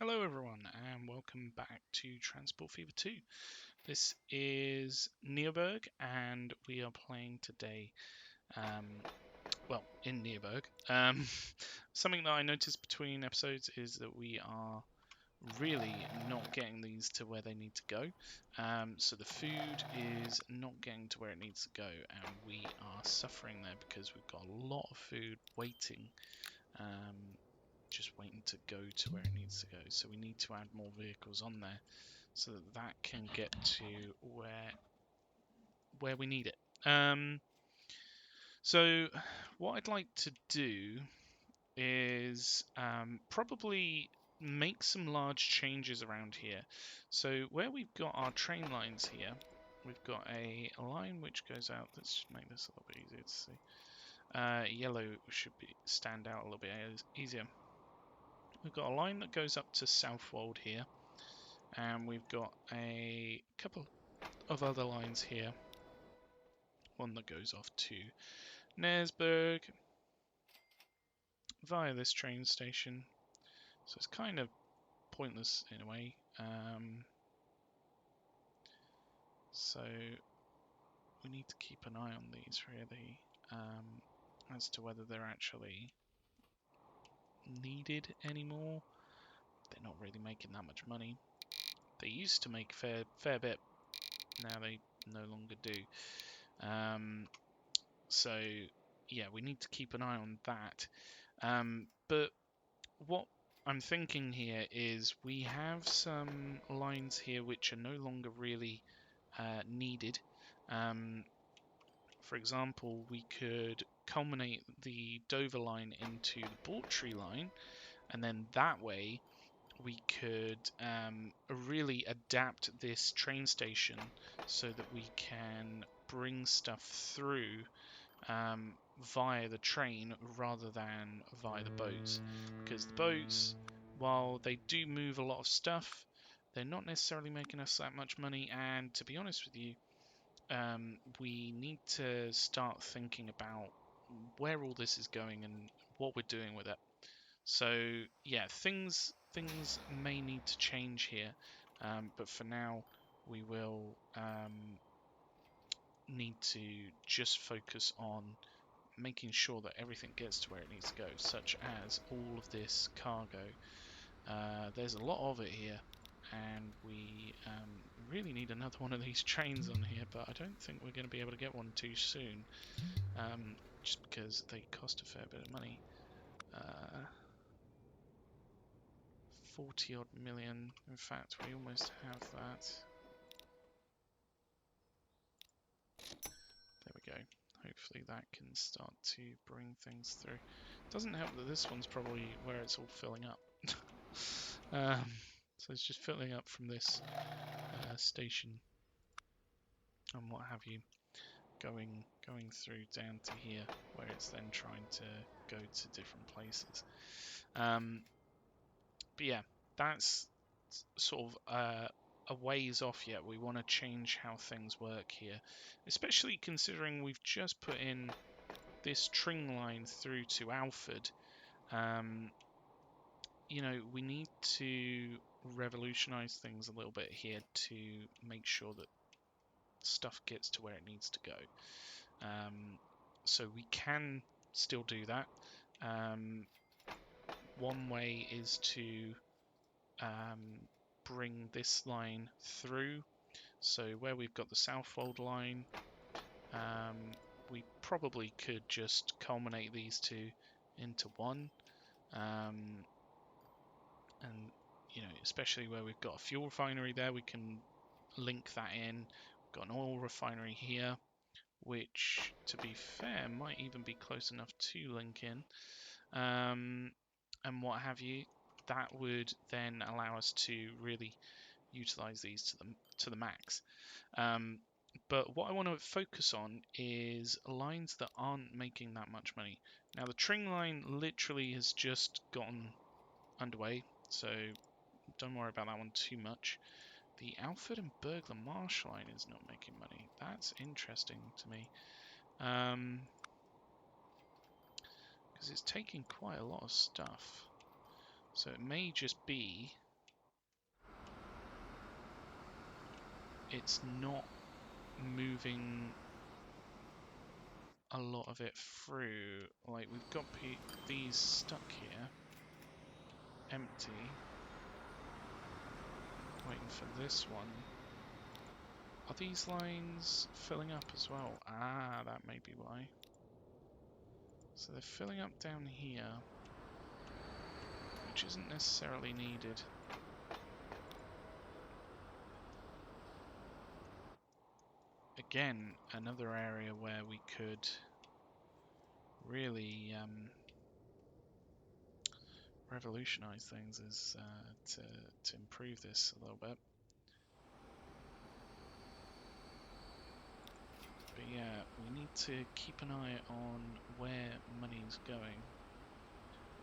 Hello everyone and welcome back to Transport Fever 2. This is NeoBurgh and we are playing today, in NeoBurgh. Something that I noticed between episodes is that we are really not getting these to where they need to go. So the food is not getting to where it needs to go and we are suffering there because we've got a lot of food waiting. Just waiting to go to where it needs to go. So we need to add more vehicles on there so that that can get to where we need it. So what I'd like to do is probably make some large changes around here. So where we've got our train lines here, we've got a line which goes out. Let's make this a little bit easier to see. Yellow should stand out a little bit easier. We've got a line that goes up to Southwold here, and we've got a couple of other lines here. One that goes off to NeoBurgh via this train station. So it's kind of pointless in a way. So we need to keep an eye on these really, as to whether they're actually needed anymore. They're not really making that much money. They used to make fair bit. Now they no longer do. So yeah, we need to keep an eye on that. But what I'm thinking here is we have some lines here which are no longer really needed. For example, we could culminate the Dover line into the Bawtry line, and then that way we could really adapt this train station so that we can bring stuff through via the train rather than via the boats, because the boats, while they do move a lot of stuff, they're not necessarily making us that much money. And to be honest with you, we need to start thinking about where all this is going and what we're doing with it. So yeah, things may need to change here, but for now we will need to just focus on making sure that everything gets to where it needs to go, such as all of this cargo. There's a lot of it here, and we really need another one of these trains on here, but I don't think we're going to be able to get one too soon, just because they cost a fair bit of money. 40 odd million. In fact, we almost have that. There we go. Hopefully that can start to bring things through. Doesn't help that this one's probably where it's all filling up. So it's just filling up from this station and what have you, going through down to here, where it's then trying to go to different places. But yeah, that's sort of a ways off yet. We want to change how things work here, especially considering we've just put in this train line through to Alford. You know, we need to revolutionize things a little bit here to make sure that stuff gets to where it needs to go. So we can still do that. One way is to bring this line through. So where we've got the Southwold line, we probably could just culminate these two into one. And you know, especially where we've got a fuel refinery there, we can link that in. We've got an oil refinery here, which, to be fair, might even be close enough to link in, and what have you. That would then allow us to really utilize these to the max. But what I want to focus on is lines that aren't making that much money. Now, the train line literally has just gotten underway, so don't worry about that one too much. The Alford and Burglar Marsh line is not making money. That's interesting to me, because it's taking quite a lot of stuff. So it may just be it's not moving a lot of it through. Like, we've got these stuck here, empty, waiting for this one. Are these lines filling up as well? Ah, that may be why. So they're filling up down here, which isn't necessarily needed. Again, another area where we could really revolutionize things is to improve this a little bit. But yeah, we need to keep an eye on where money's going.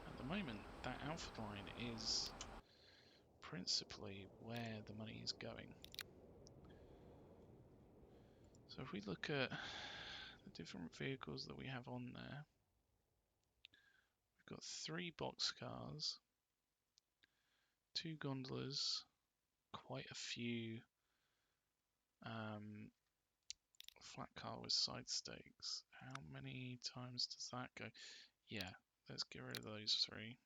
At the moment, that alpha line is principally where the money is going. So if we look at the different vehicles that we have on there, we've got 3 boxcars, 2 gondolas, quite a few flat car with side stakes. How many times does that go? Yeah, let's get rid of those 3.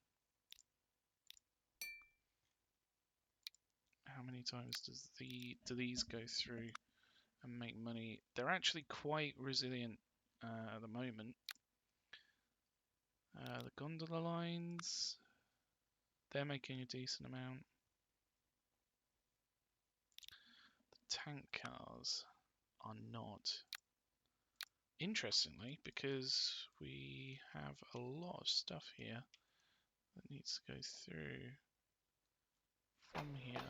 How many times do these go through and make money? They're actually quite resilient at the moment. The gondola lines, they're making a decent amount. The tank cars are not. Interestingly, because we have a lot of stuff here that needs to go through from here.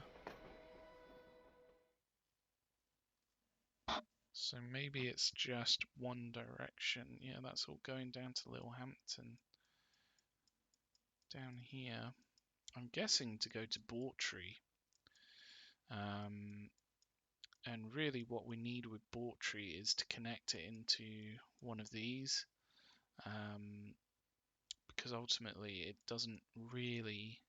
So maybe it's just one direction. Yeah, that's all going down to Littlehampton. Down here, I'm guessing to go to Bawtry. And really what we need with Bawtry is to connect it into one of these. Because ultimately it doesn't really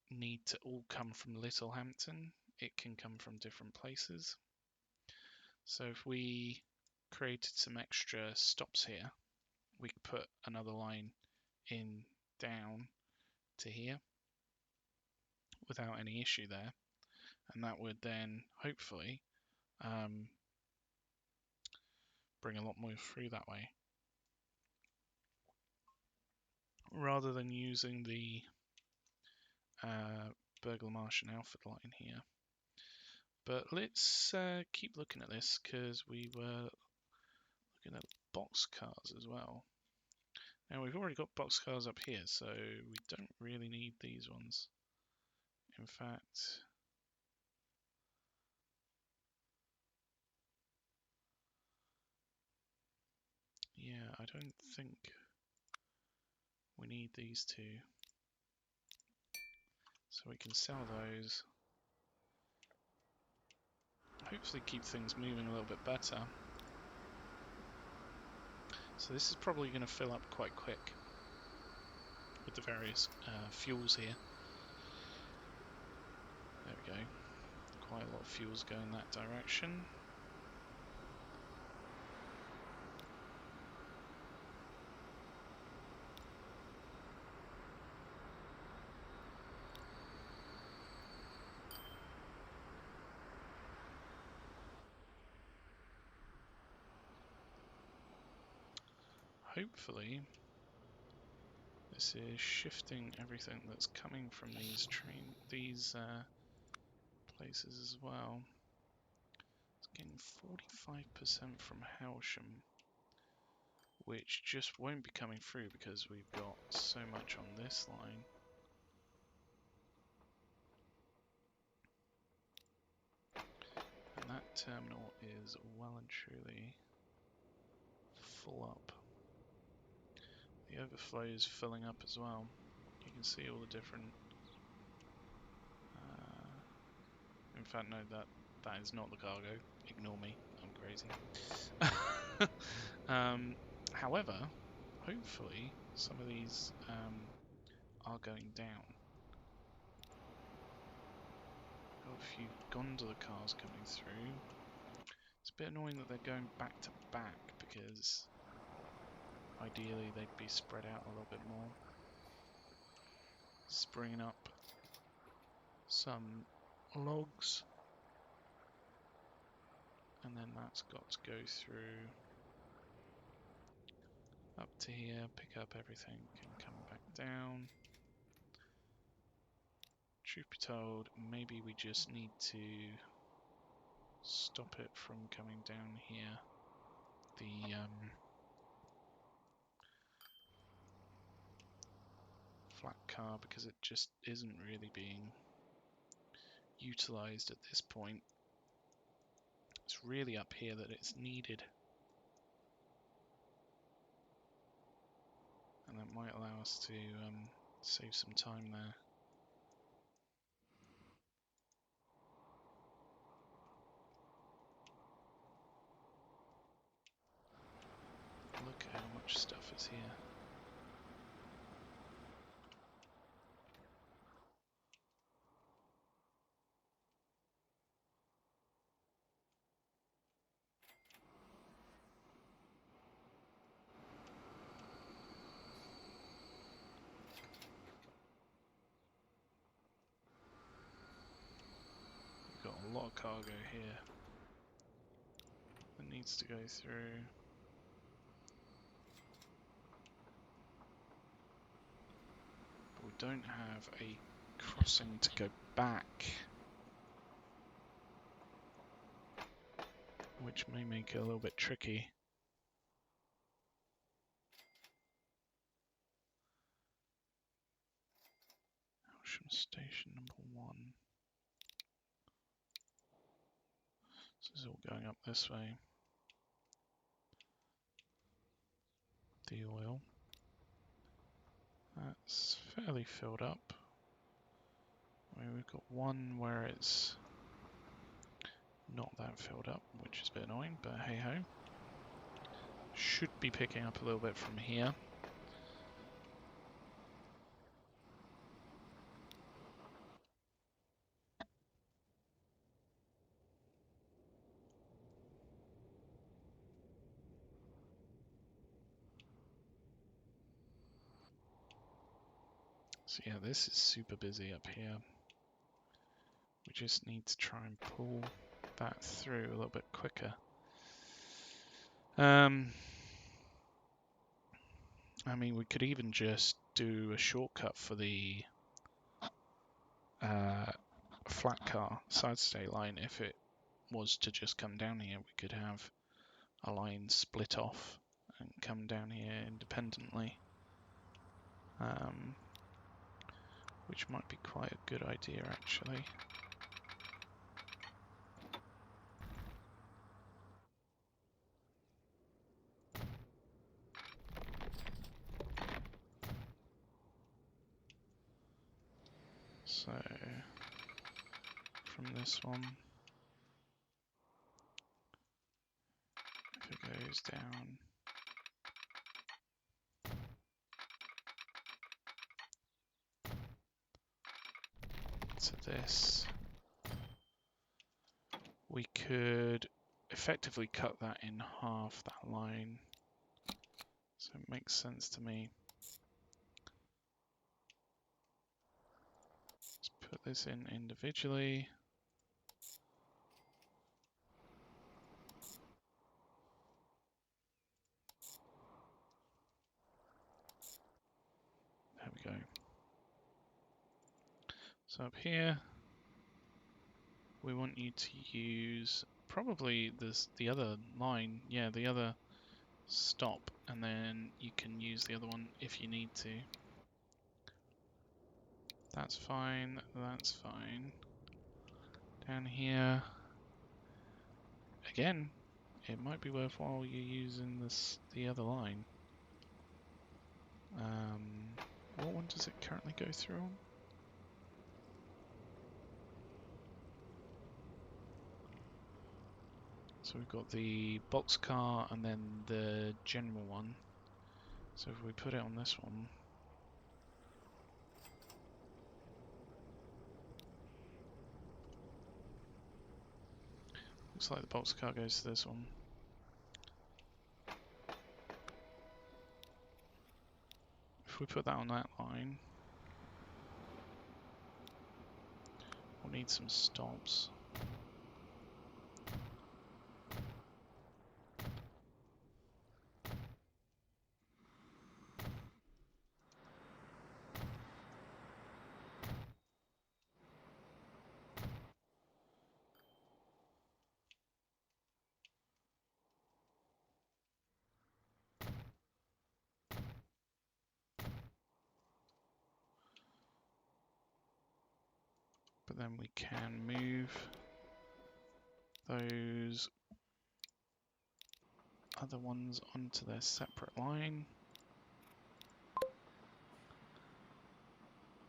need to all come from Littlehampton. It can come from different places. So if we created some extra stops here, we could put another line in down to here without any issue there, and that would then hopefully bring a lot more through that way, rather than using the Burgh-Marsh and Alford line here. But let's keep looking at this, because we were looking at boxcars as well. Now we've already got boxcars up here, so we don't really need these ones. In fact, yeah, I don't think we need these 2. So we can sell those. Hopefully keep things moving a little bit better. So this is probably going to fill up quite quick with the various fuels here. There we go. Quite a lot of fuels going that direction. Hopefully this is shifting everything that's coming from these places as well. It's getting 45% from Howsham, which just won't be coming through because we've got so much on this line. And that terminal is well and truly full up. The overflow is filling up as well. You can see all the different... in fact, no, that is not the cargo. Ignore me, I'm crazy. However, hopefully some of these are going down. God a few gondola cars coming through. It's a bit annoying that they're going back to back because ideally they'd be spread out a little bit more. Springing up some logs, and then that's got to go through up to here, pick up everything and come back down. Truth be told, maybe we just need to stop it from coming down here. The flat car, because it just isn't really being utilized at this point. It's really up here that it's needed. And that might allow us to save some time there. Look at how much stuff is here. We've got a lot of cargo here that needs to go through. But we don't have a crossing to go back, which may make it a little bit tricky. Ocean Station number 1. This is all going up this way. The oil. That's fairly filled up. I mean, we've got one where it's not that filled up, which is a bit annoying, but hey ho. Should be picking up a little bit from here. So yeah, this is super busy up here. We just need to try and pull that through a little bit quicker. I mean, we could even just do a shortcut for the flat car side state line. If it was to just come down here, we could have a line split off and come down here independently, which might be quite a good idea actually. So from this one, if it goes down to this, we could effectively cut that in half, that line. So it makes sense to me. Let's put this in individually. There we go. So up here, we want you to use probably the other line, yeah, the other stop, and then you can use the other one if you need to. That's fine, that's fine. Down here, again, it might be worthwhile you using the other line. What one does it currently go through on? So we've got the boxcar and then the general one. So if we put it on this one, Looks like the boxcar goes to this one. If we put that on that line, we'll need some stops. But then we can move those other ones onto their separate line.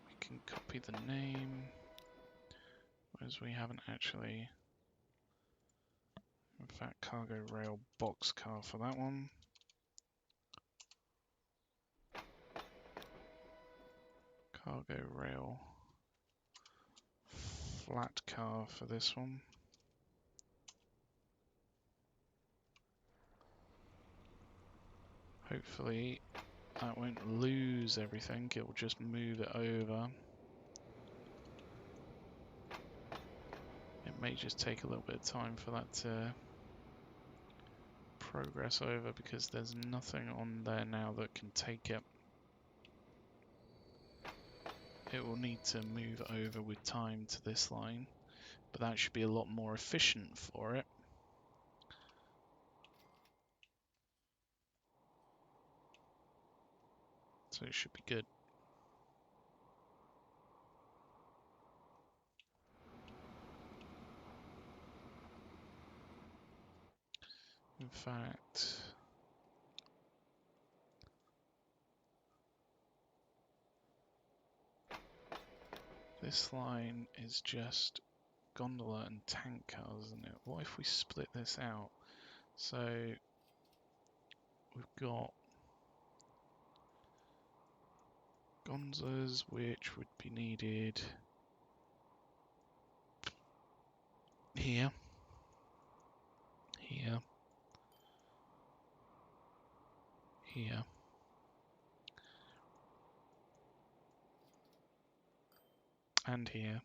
We can copy the name, whereas we haven't actually. In fact, cargo rail boxcar for that one. Cargo rail flat car for this one. Hopefully that won't lose everything, it will just move it over. It may just take a little bit of time for that to progress over because there's nothing on there now that can take it. It will need to move over with time to this line, but that should be a lot more efficient for it. So it should be good. In fact, this line is just gondola and tank cars, isn't it? What if we split this out? So we've got gonzas, which would be needed here, here, here, and here.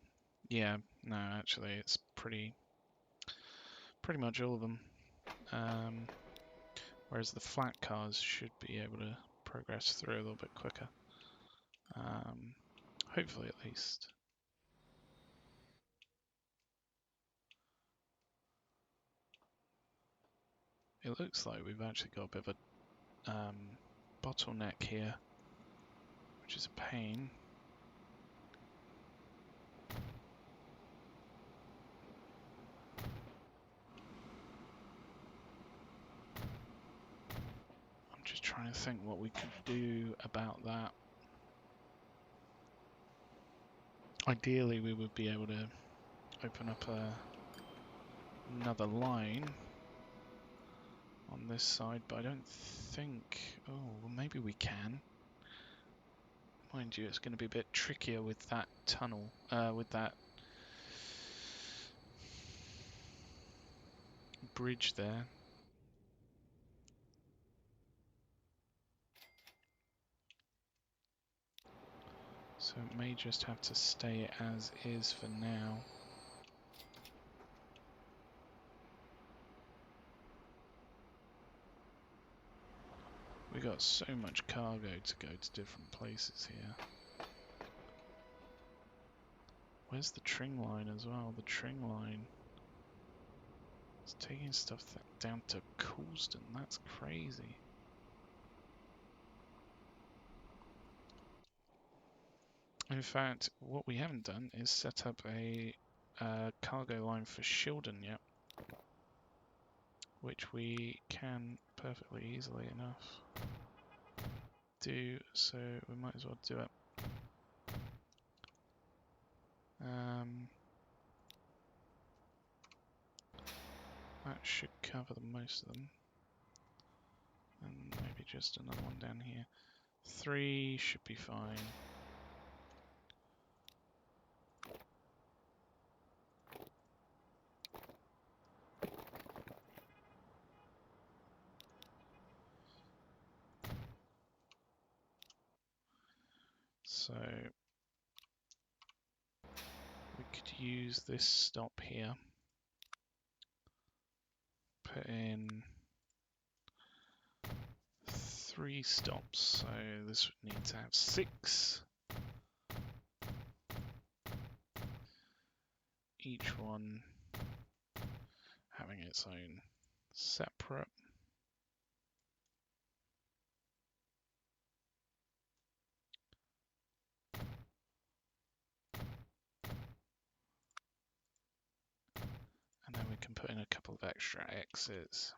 Yeah, no, actually, it's pretty much all of them. Whereas the flat cars should be able to progress through a little bit quicker. Hopefully, at least. It looks like we've actually got a bit of a bottleneck here, which is a pain. I'm just trying to think what we could do about that. Ideally, we would be able to open up another line on this side, but I don't think... Oh, well, maybe we can. Mind you, it's going to be a bit trickier with that tunnel, with that bridge there. So it may just have to stay as is for now. We got so much cargo to go to different places here. Where's the Tring line as well? The Tring line is taking stuff down to Coulsdon. That's crazy. In fact, what we haven't done is set up a cargo line for Shildon yet, which we can perfectly easily enough do, so we might as well do it. That should cover the most of them, and maybe just another one down here. 3 should be fine. So we could use this stop here. Put in 3 stops, so this would need to have 6. Each one having its own separate. And then we can put in a couple of extra exits.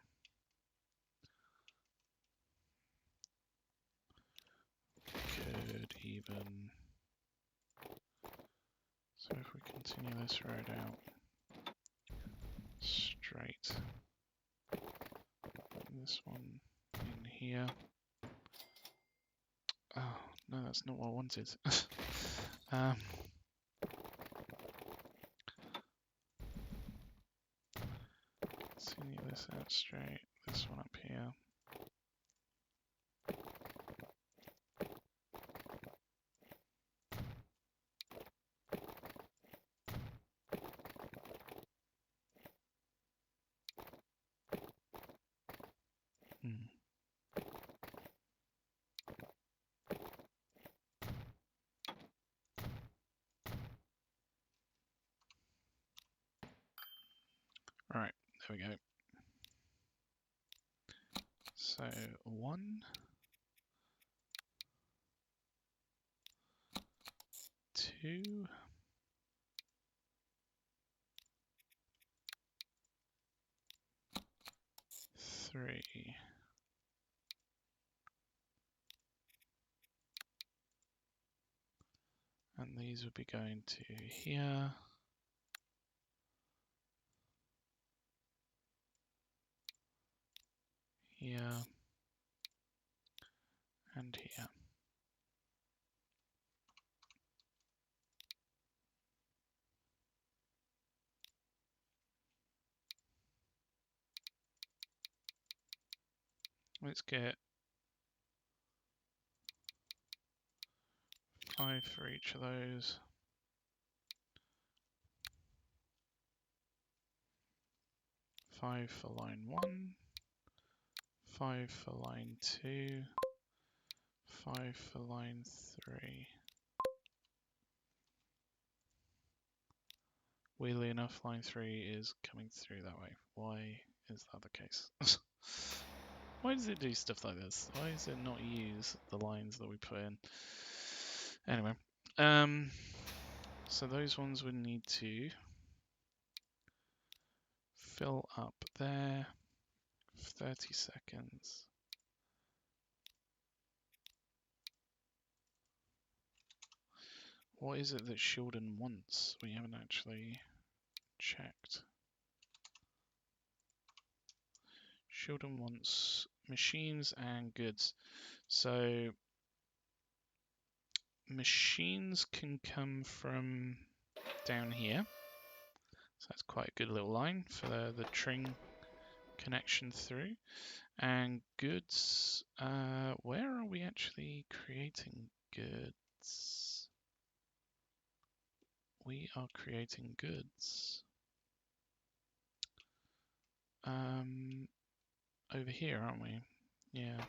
Could even, so if we continue this road out straight, put this one in here. Oh, no, that's not what I wanted. Continue this out straight, this one up here. Right, there we go. So 1, 2, 3. And these would be going to here. Here. And here. Let's get 5 for each of those. 5 for line 1, 5 for line 2, 5 for line 3. Weirdly enough, line 3 is coming through that way. Why is that the case? Why does it do stuff like this? Why does it not use the lines that we put in? Anyway, so those ones would need to fill up there for 30 seconds. What is it that Shildon wants? We haven't actually checked. Shildon wants machines and goods. So machines can come from down here. So that's quite a good little line for the Tring connection through. And goods, where are we actually creating goods? We are creating goods. Over here, aren't we? Yeah.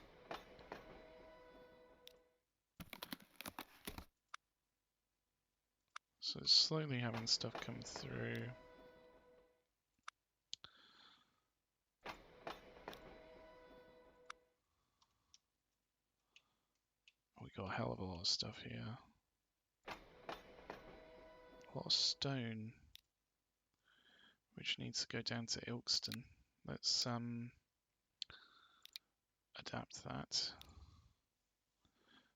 So it's slowly having stuff come through. We got a hell of a lot of stuff here. A lot of stone, which needs to go down to Ilkston. Let's adapt that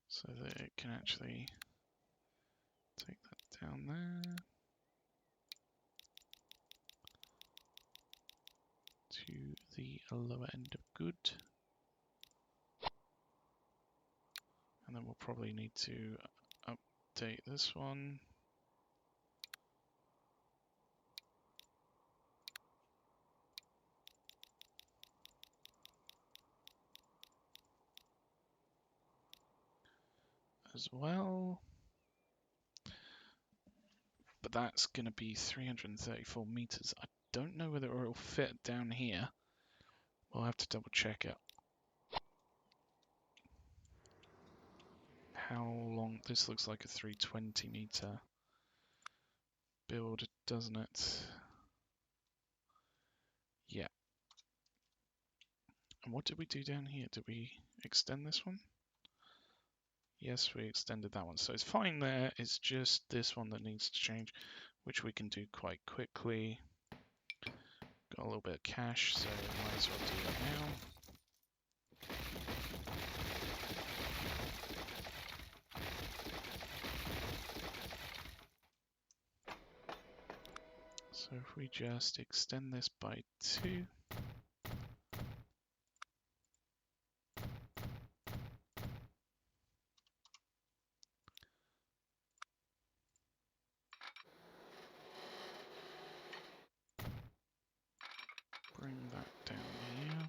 so that it can actually take that down there to the lower end of good. And then we'll probably need to update this one. As well. but that's going to be 334 meters. I don't know whether it'll fit down here. We'll have to double check it. How long? This looks like a 320 meter build, doesn't it? Yeah. And what did we do down here? Did we extend this one? Yes, we extended that one. So it's fine there. It's just this one that needs to change, which we can do quite quickly. Got a little bit of cash, so might as well do that now. So if we just extend this by 2. Bring that down here.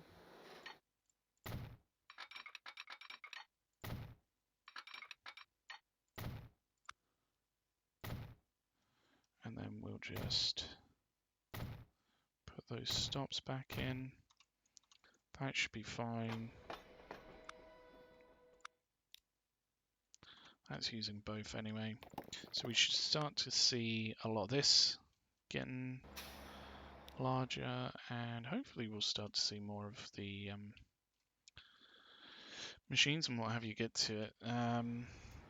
And then we'll just put those stops back in. That should be fine. That's using both anyway. So we should start to see a lot of this getting larger, and hopefully we'll start to see more of the machines and what have you get to it.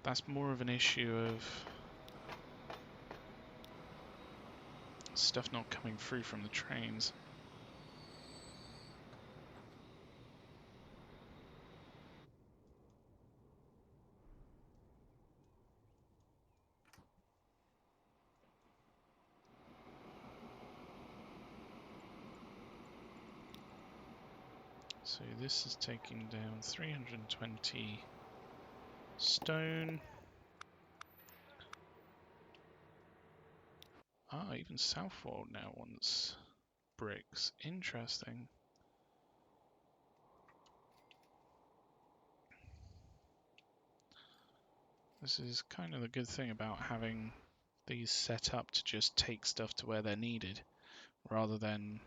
That's more of an issue of stuff not coming through from the trains. So this is taking down 320 stone. Ah, even Southwold now wants bricks. Interesting. This is kind of the good thing about having these set up to just take stuff to where they're needed, rather than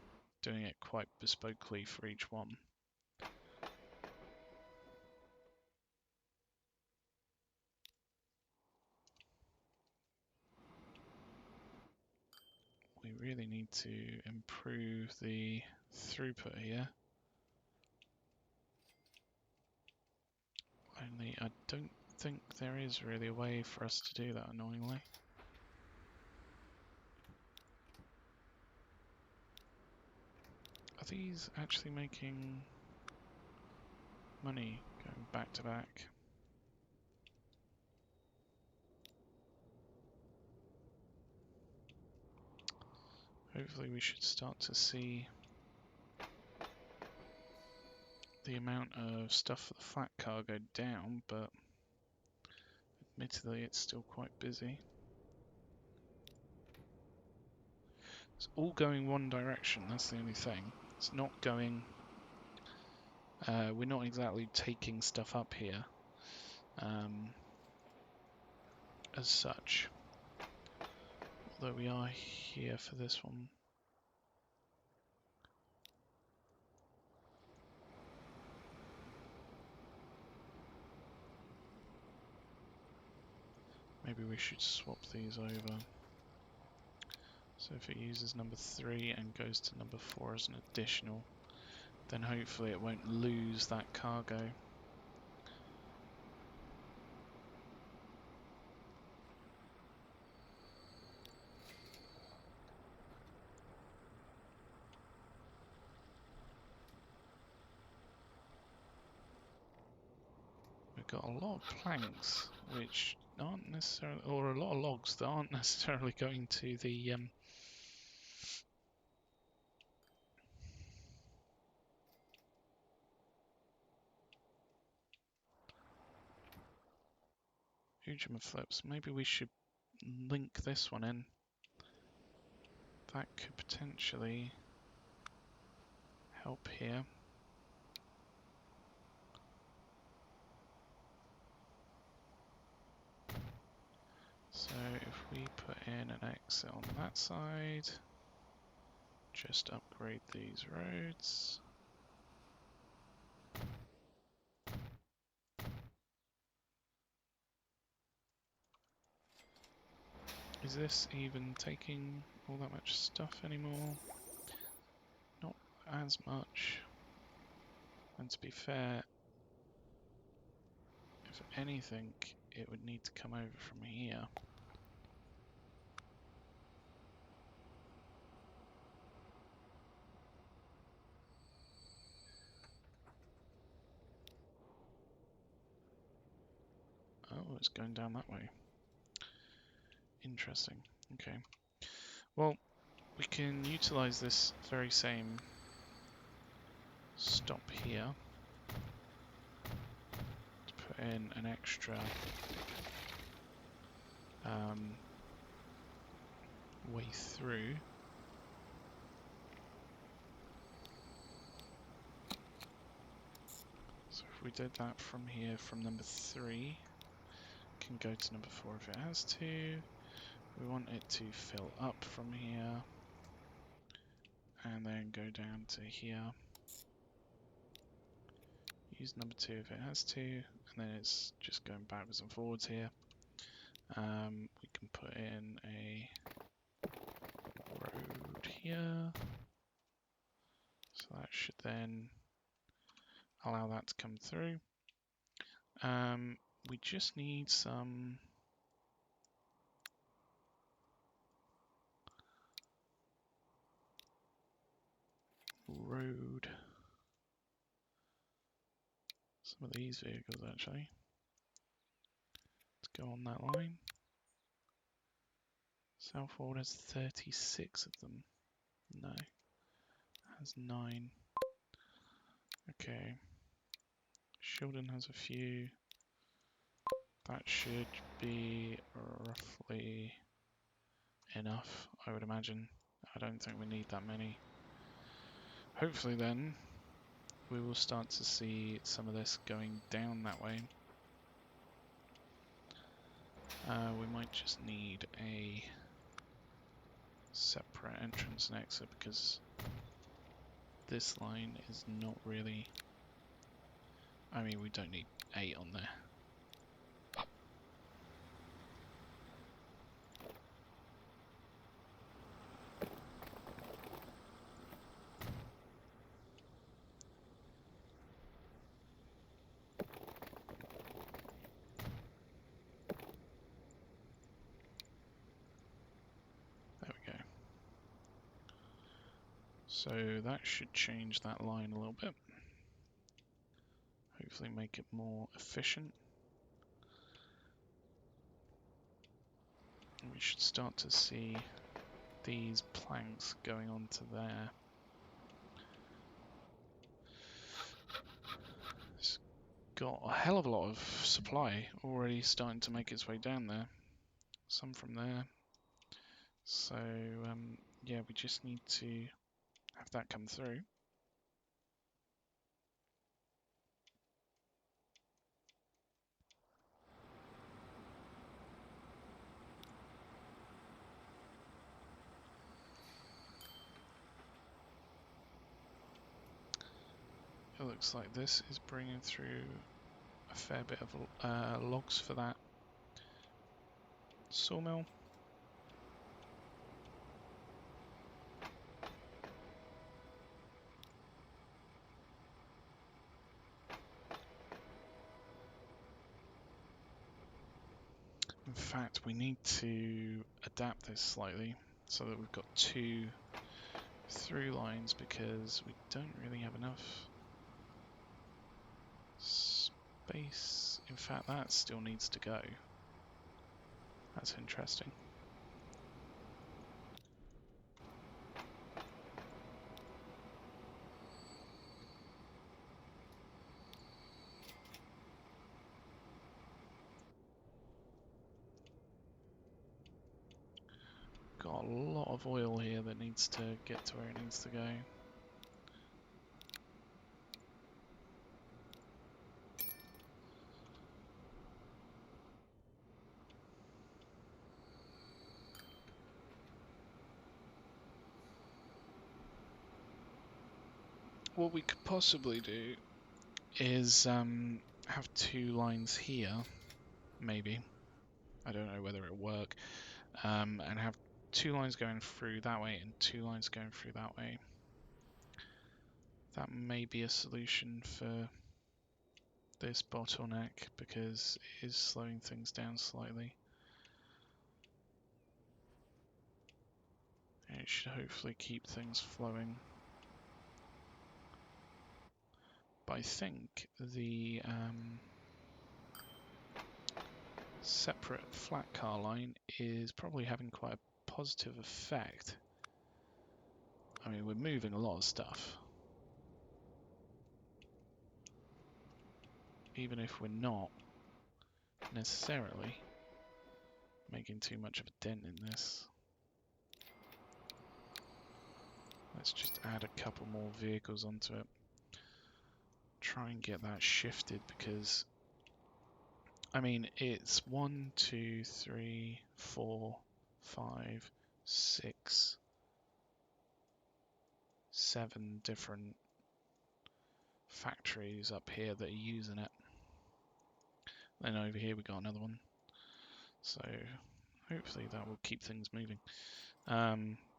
doing it quite bespokely for each one. We really need to improve the throughput here. Only I don't think there is really a way for us to do that, annoyingly. Are these actually making money going back to back? Hopefully we should start to see the amount of stuff for the flat car go down, but admittedly it's still quite busy. It's all going one direction, that's the only thing. It's not going... we're not exactly taking stuff up here as such. Although we are here for this one. Maybe we should swap these over. So if it uses number 3 and goes to number 4 as an additional, then hopefully it won't lose that cargo. We've got a lot of planks, which aren't necessarily, or a lot of logs that aren't necessarily going to the Ujima flips. Maybe we should link this one in. That could potentially help here. So if we put in an exit on that side. Just upgrade these roads. Is this even taking all that much stuff anymore? Not as much. And to be fair, if anything, it would need to come over from here. Oh, it's going down that way. Interesting. Okay. Well, we can utilize this very same stop here to put in an extra way through. So if we did that from here, from number 3, can go to number 4 if it has to. We want it to fill up from here and then go down to here. Use number 2 if it has to, and then it's just going backwards and forwards here. We can put in a road here, so that should then allow that to come through. We just need some road. Some of these vehicles actually. Let's go on that line. Southwold has 36 of them. No, it has 9. Okay. Shildon has a few. That should be roughly enough, I would imagine. I don't think we need that many. Hopefully then, we will start to see some of this going down that way. We might just need a separate entrance and exit because this line is not really... I mean, we don't need 8 on there. So that should change that line a little bit. Hopefully make it more efficient. And we should start to see these planks going onto there. It's got a hell of a lot of supply already starting to make its way down there. Some from there. So yeah, we just need to have that come through. It looks like this is bringing through a fair bit of logs for that sawmill. In fact, we need to adapt this slightly so that we've got 2 through lines because we don't really have enough space. In fact, that still needs to go. That's interesting. Got a lot of oil here that needs to get to where it needs to go. what we could possibly do is have 2 lines here, maybe. I don't know whether it'll work. And have 2 lines going through that way and 2 lines going through that way. That may be a solution for this bottleneck because it is slowing things down slightly. And it should hopefully keep things flowing. But I think the separate flat car line is probably having quite a positive effect. I mean, we're moving a lot of stuff. Even if we're not necessarily making too much of a dent in this. Let's just add a couple more vehicles onto it. Try and get that shifted because, I mean, it's 1, 2, 3, 4, 5, 6, 7 different factories up here that are using it. Then over here we got another one. So hopefully that will keep things moving.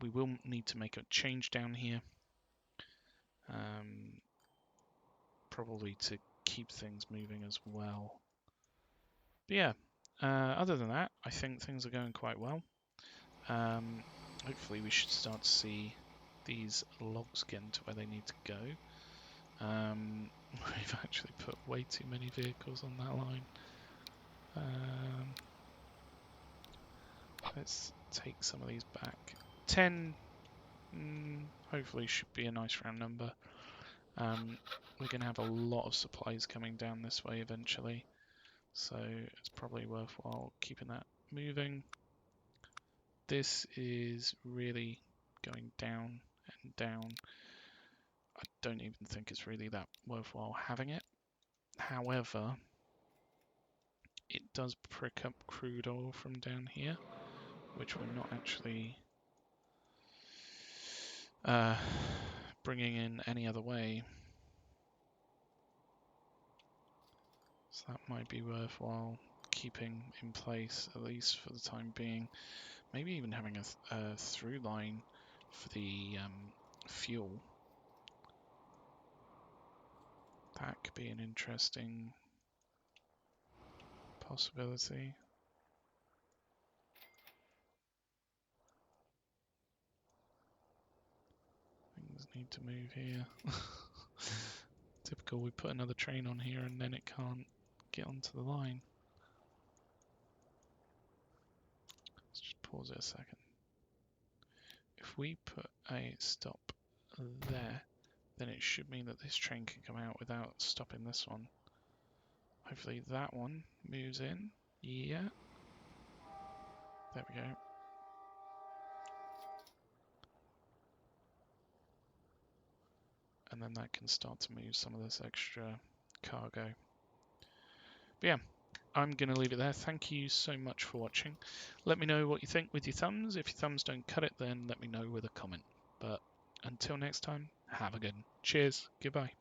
We will need to make a change down here. Probably to keep things moving as well. But yeah, other than that, I think things are going quite well. Hopefully we should start to see these logs getting to where they need to go. We've actually put way too many vehicles on that line. Let's take some of these back. 10 hopefully should be a nice round number. We're going to have a lot of supplies coming down this way eventually, so it's probably worthwhile keeping that moving. This is really going down and down. I don't even think it's really that worthwhile having it. However, it does prick up crude oil from down here, which we're not actually bringing in any other way. So that might be worthwhile keeping in place, at least for the time being. Maybe even having a through line for the fuel. That could be an interesting possibility. Things need to move here. Typical, we put another train on here and then it can't get onto the line. Let's just pause it a second. If we put a stop there, then it should mean that this train can come out without stopping this one. Hopefully that one moves in. Yeah. There we go. And then that can start to move some of this extra cargo. But yeah, I'm going to leave it there. Thank you so much for watching. Let me know what you think with your thumbs. If your thumbs don't cut it, then let me know with a comment. But until next time, have a good one. Cheers. Goodbye.